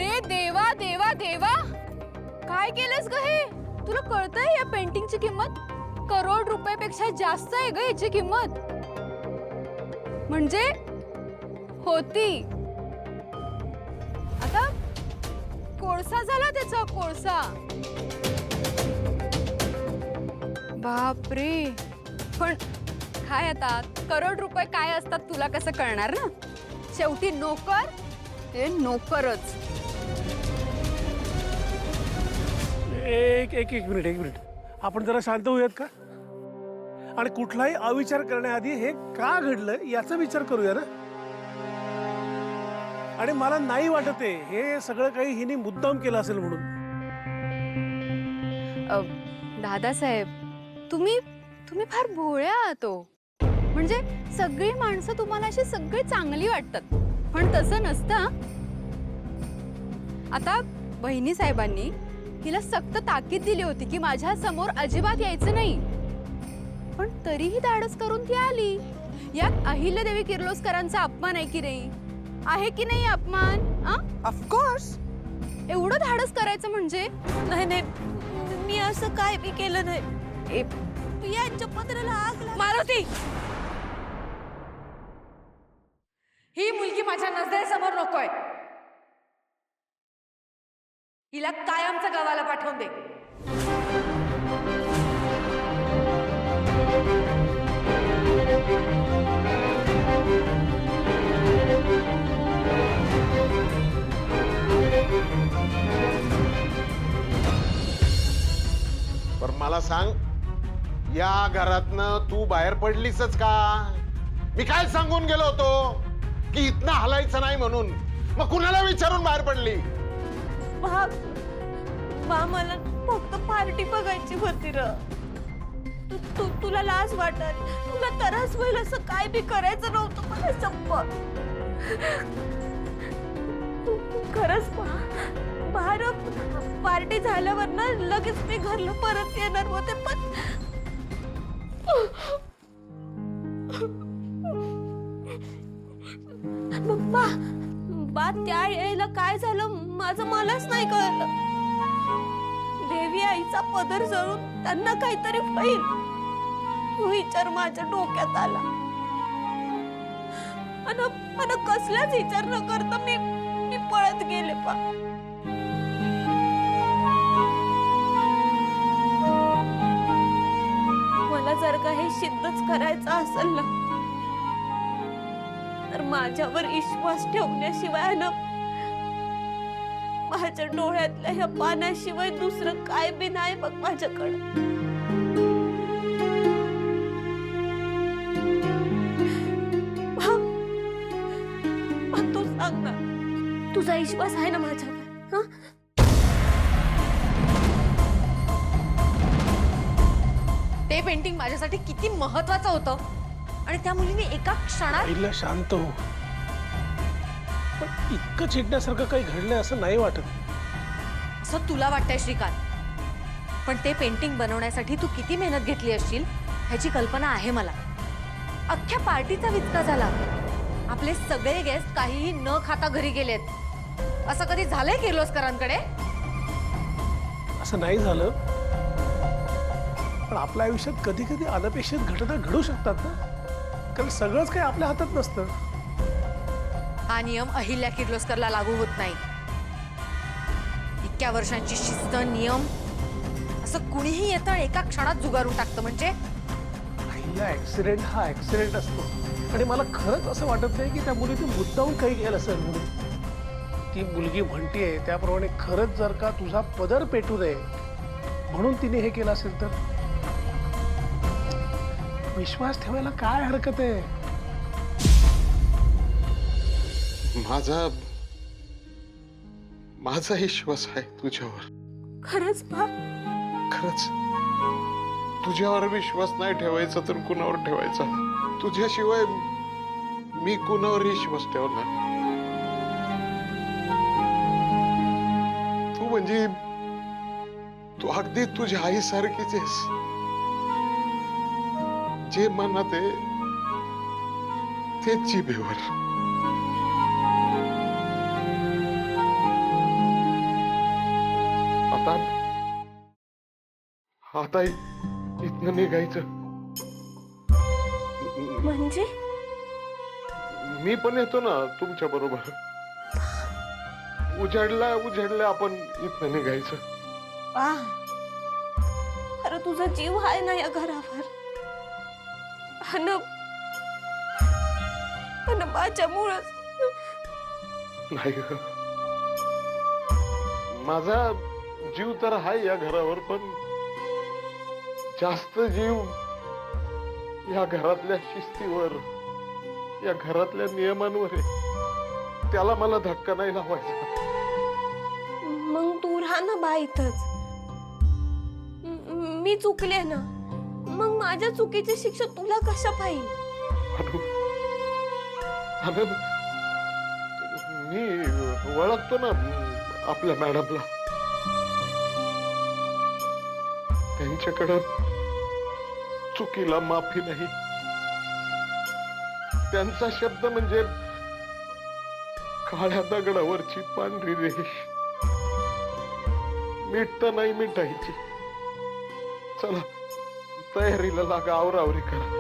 अरे देवा देवा देवा, काय केलंस ग हे? तुला कळतंय या पेंटिंगची किंमत करोड रुपयापेक्षा जास्त आहे ग याची किंमत. म्हणजे होती, आता कोळसा झाला त्याचा, कोळसा. बापरे, पण काय आता करोड रुपये काय असतात तुला कसं कळणार ना. शेवटी नोकर हे नोकरच. एक एक एक मिनिट, एक मिनिट. आपण जरा शांत होऊयात का? आणि कुठलाही अविचार करण्याआधी हे का घडलं याचा विचार करूया ना. आणि मला नाही वाटत आहे हे सगळं काही हिने मुद्दाम केलं असेल म्हणून. दादासाहेब, तुम्ही फार भोळे आहात हो. म्हणजे सगळी माणसं तुम्हाला अशी सगळी चांगली वाटतात, पण तसं नसतं. आता बहिणी साहेबांनी तिला सक्त ताकीद दिली होती की माझ्या समोर अजिबात यायचं नाही, पण तरीही धाडस करून ती आली. यात अहिल्यादेवी किर्लोस्करांचा अपमान आहे की नाही? आहे की नाही अपमान? ऑफकोर्स. एवढं धाडस करायचं म्हणजे? नाही नाही, मी असं काय बी केलं नाही. यांच्या पत्राला आग लागली. मारुती, ही मुलगी माझ्या नजरेसमोर नकोय. हिला कायमचं गावाला पाठवून दे. पर मला सांग, या घरातनं तू बाहेर पडलीसच का? मी काय सांगून गेलो होतो की इथनं हलायचं नाही म्हणून, मग कुणाला विचारून बाहेर पडली? मला फक्त पार्टी बघायची होती र. तुला लाज वाटत, तुला त्रास होईल असं काय बी करायचं नव्हतं मला. संप खरंच बाहेर पार्टी झाल्यावर ना लगेच मी घरला परत येणार होते, पण बा त्या यायला काय झालं माझं मलाच नाही कळलं. देवी आईचा पदर जळून त्यांना काहीतरी होईल विचार माझ्या डोक्यात आला. आणि कसलाच विचार न करता मी पळत गेले. मला जर का हे सिद्धच करायचं असेल ना, तर माझ्यावर विश्वास ठेवण्याशिवाय ना माझ्या डोळ्यातल्या ह्या पाण्याशिवाय दुसरं काय बी नाही बघ माझ्याकडे. तू सांग ना, तुझा विश्वास आहे ना माझ्यावर? ते पेंटिंग माझ्यासाठी किती महत्वाचं होतं आणि त्या मुलीने एका क्षणात. पहिलं शांत हो. पण इतकं चिडण्यासारखं काही घडलंय असं नाही वाटत. असं तुला वाटतंय श्रीकांत, पण ते पेंटिंग बनवण्यासाठी तू किती मेहनत घेतली असशील ह्याची कल्पना आहे मला. अख्ख्या पार्टीचा विचका झाला. आपले सगळे गेस्ट काहीही न खाता घरी गेलेत. असं कधी झालंय किर्लोस्करांकडे? असं नाही झालं, पण आपल्या आयुष्यात कधी कधी अनपेक्षित घटना घडू शकतात ना. कारण सगळंच काही आपल्या हातात नसतं. हा नियम अहिल्या किर्लोस्करला लागू होत नाही. इतक्या वर्षांची शिस्त, नियम असं कुणीही येतं आणि एका क्षणात जुगारून टाकतं. म्हणजे पहिला ऍक्सिडेंट हा ऍक्सिडेंट असतो. आणि मला खरंच असं वाटत नाही की त्या मुलीने मुद्दाम काही केलं असेल म्हणून. ती मुलगी म्हणतीये त्याप्रमाणे खरंच जर का तुझा पदर पेटू नये म्हणून तिने हे केलं असेल तर विश्वास ठेवायला काय हरकत आहे? माझा विश्वास आहे तुझ्यावर. खरंच खरंच तुझ्यावर विश्वास नाही ठेवायचा तर कुणावर ठेवायचा? तुझ्याशिवाय मी कुणावर विश्वास ठेवणार? तू म्हणजे तू अगदी तुझ्या आईसारखीच आहेस. जे मनात आहे तेच जिभेवर. आता आता इथनं निघायचं. म्हणजे मी पण येतो ना तुमच्या बरोबर. उजाडल्या आपण इथनं निघायचं. वा, अरे तुझा जीव आहे ना या घरावर. अन माझ्यामुळंच. नाही ग, माझा जीव तर आहे या घरावर, पण जास्त जीव या घरातल्या शिस्तीवर, या घरातल्या नियमांवर आहे. त्याला मला धक्का नाही लावायचा. मग तू राहा ना बा इथंच. मी चुकले ना, मग माझ्या चुकीची शिक्षा तुला कशा पाहिजे? आनंद, मी ओळखतो ना आपल्या मॅडमला. त्यांच्याकडं चुकीला माफी नाही. त्यांचा शब्द म्हणजे काळ्या दगडावरची पांढरी रेष. मिटता नाही मिटायची. चला तयारीला लागा, आवरावरी करा.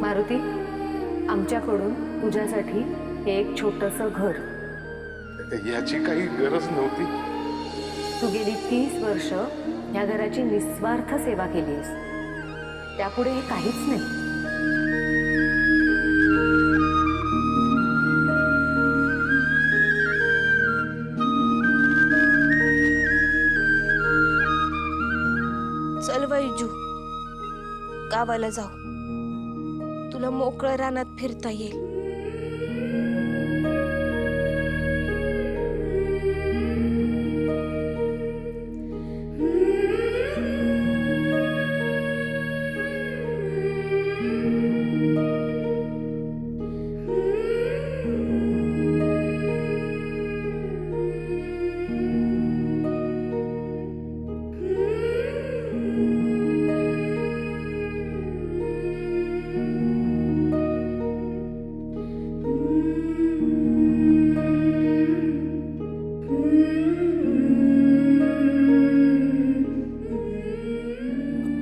मारुती, आमच्याकडून तुझ्यासाठी हे एक छोटंसं घर. याची काही गरज नव्हती. तू गेली 30 वर्ष या घराची निस्वार्थ सेवा केलीस. त्यापुढे हे काहीच नाही. चल वैजू, गावाला जाऊ. तुला मोकळं रानात फिरता येईल.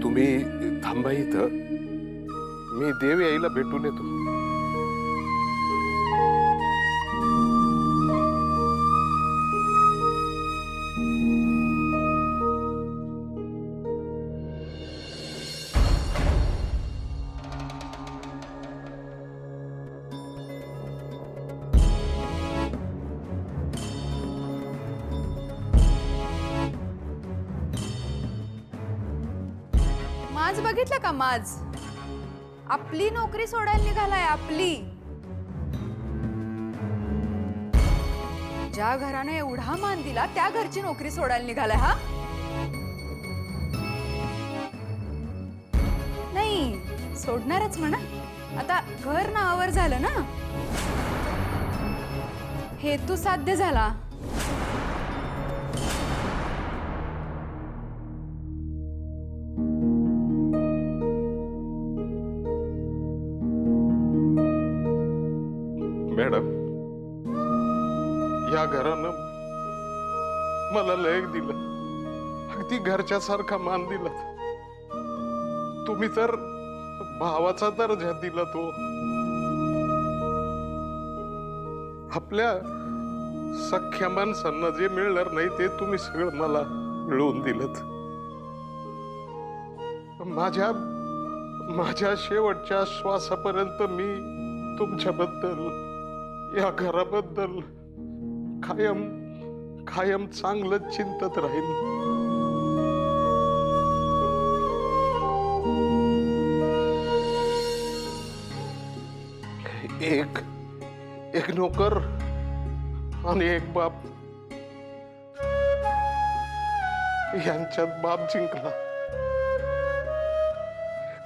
तुम्ही थांबा इथं, मी देव यायला भेटून येतो. माज बघितलं का? माज आपली नोकरी सोडायला निघालाय. आपली, ज्या घरानं एवढा मान दिला त्या घरची नोकरी सोडायला निघालाय. हा नाही, सोडणारच म्हणा. आता घर नावावर झालं ना, हेतू साध्य झाला. मॅडम, या घरानं मला लयक दिलं. अगदी घरच्या सारखा मान दिला. तुम्ही तर भावाचा दर्जा दिला. तो आपल्या सख्या माणसांना जे मिळणार नाही ते तुम्ही सगळं मला मिळवून दिलत. माझ्या शेवटच्या श्वासापर्यंत मी तुमच्याबद्दल, या घराबद्दल कायम चांगलं चिंतत राहील. एक नोकर आणि एक बाप यांच्यात बाप जिंकला.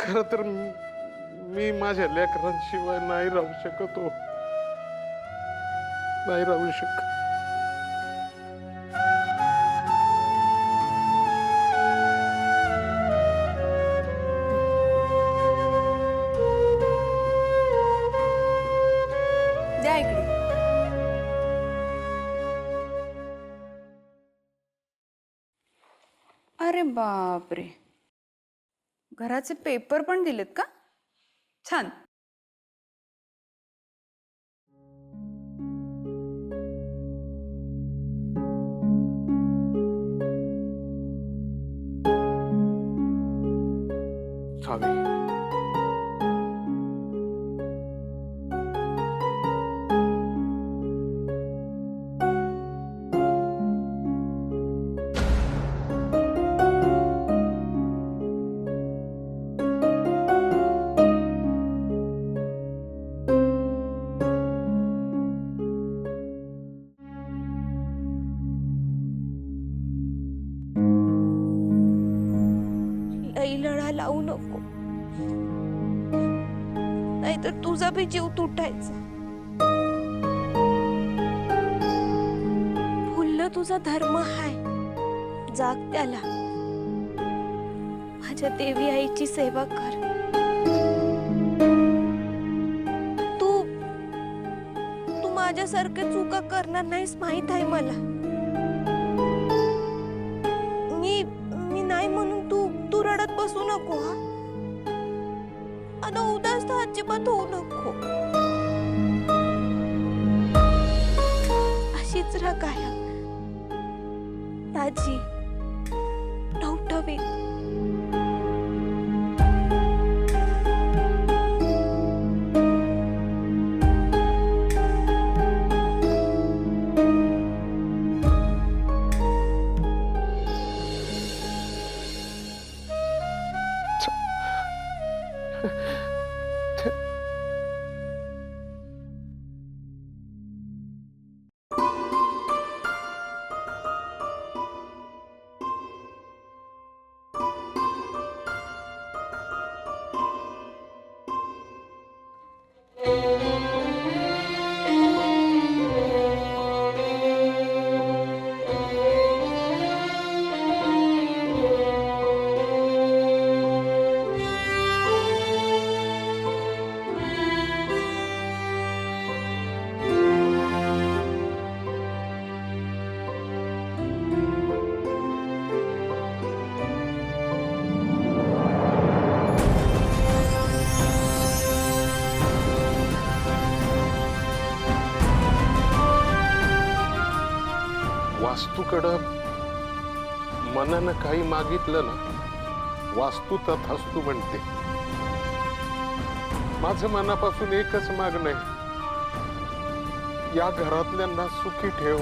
खर तर मी माझ्या लेकरांशिवाय नाही राहू शकतो. नाही राहू शकत. अरे बापरे, घराचे पेपर पण दिलेत का? छान. चावी. लई लढा लावू नको, नाहीतर तुझा बी जीव तुटायचा. फुल्ल तुझा धर्म हाय, जाग त्याला. माझ्या देवी आईची सेवा कर. तू तू माझ्यासारखे चुका करणार नाहीस माहित आहे मला. मी नाही म्हणून तू रडत बसू नको. हा, आणि उदास तर अजिबात होऊ नको. अशीच राहा कायम ताजी, टवटवीत. वास्तूकडं मनानं काही मागितलं ना, वास्तू तथास्तु म्हणते. माझं मनापासून एकच मागणं आहे, या घरातल्यांना सुखी ठेव,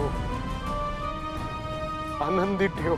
आनंदी ठेव.